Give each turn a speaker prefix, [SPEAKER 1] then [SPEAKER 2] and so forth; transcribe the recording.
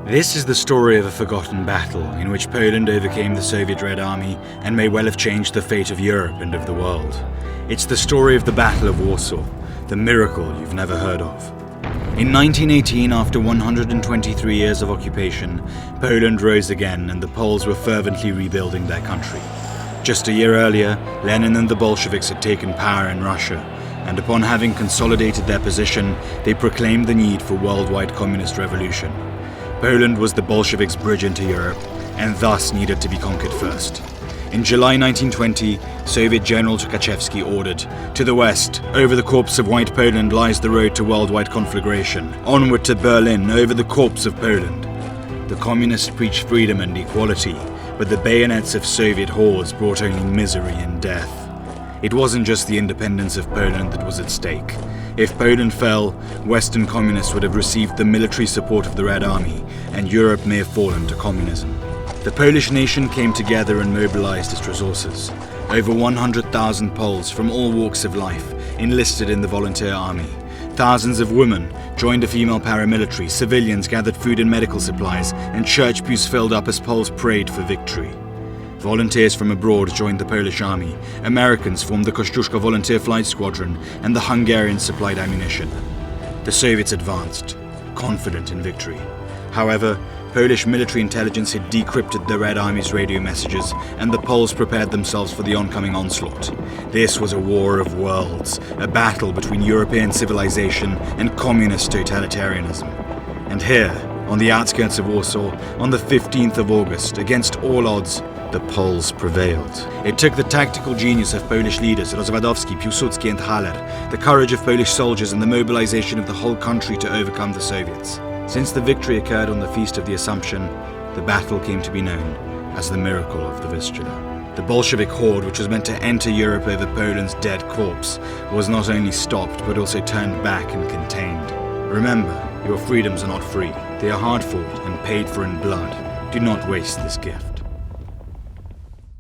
[SPEAKER 1] This is the story of a forgotten battle in which Poland overcame the Soviet Red Army and may well have changed the fate of Europe and of the world. It's the story of the Battle of Warsaw, the miracle you've never heard of. In 1918, after 123 years of occupation, Poland rose again and the Poles were fervently rebuilding their country. Just a year earlier, Lenin and the Bolsheviks had taken power in Russia, and upon having consolidated their position, they proclaimed the need for worldwide communist revolution. Poland was the Bolsheviks' bridge into Europe, and thus needed to be conquered first. In July 1920, Soviet General Tukhachevsky ordered, "To the west, over the corpse of White Poland lies the road to worldwide conflagration. Onward to Berlin, over the corpse of Poland." The communists preached freedom and equality, but the bayonets of Soviet hordes brought only misery and death. It wasn't just the independence of Poland that was at stake. If Poland fell, Western communists would have received the military support of the Red Army, and Europe may have fallen to communism. The Polish nation came together and mobilized its resources. Over 100,000 Poles from all walks of life enlisted in the volunteer army. Thousands of women joined the female paramilitary, civilians gathered food and medical supplies, and church pews filled up as Poles prayed for victory. Volunteers from abroad joined the Polish army, Americans formed the Kościuszko Volunteer Flight Squadron, and the Hungarians supplied ammunition. The Soviets advanced, confident in victory. However, Polish military intelligence had decrypted the Red Army's radio messages, and the Poles prepared themselves for the oncoming onslaught. This was a war of worlds, a battle between European civilization and communist totalitarianism. And here, on the outskirts of Warsaw, on the 15th of August, against all odds, the Poles prevailed. It took the tactical genius of Polish leaders Rozwadowski, Piłsudski and Haller, the courage of Polish soldiers and the mobilization of the whole country to overcome the Soviets. Since the victory occurred on the Feast of the Assumption, the battle came to be known as the Miracle of the Vistula. The Bolshevik horde, which was meant to enter Europe over Poland's dead corpse, was not only stopped but also turned back and contained. Remember, your freedoms are not free. They are hard fought and paid for in blood. Do not waste this gift.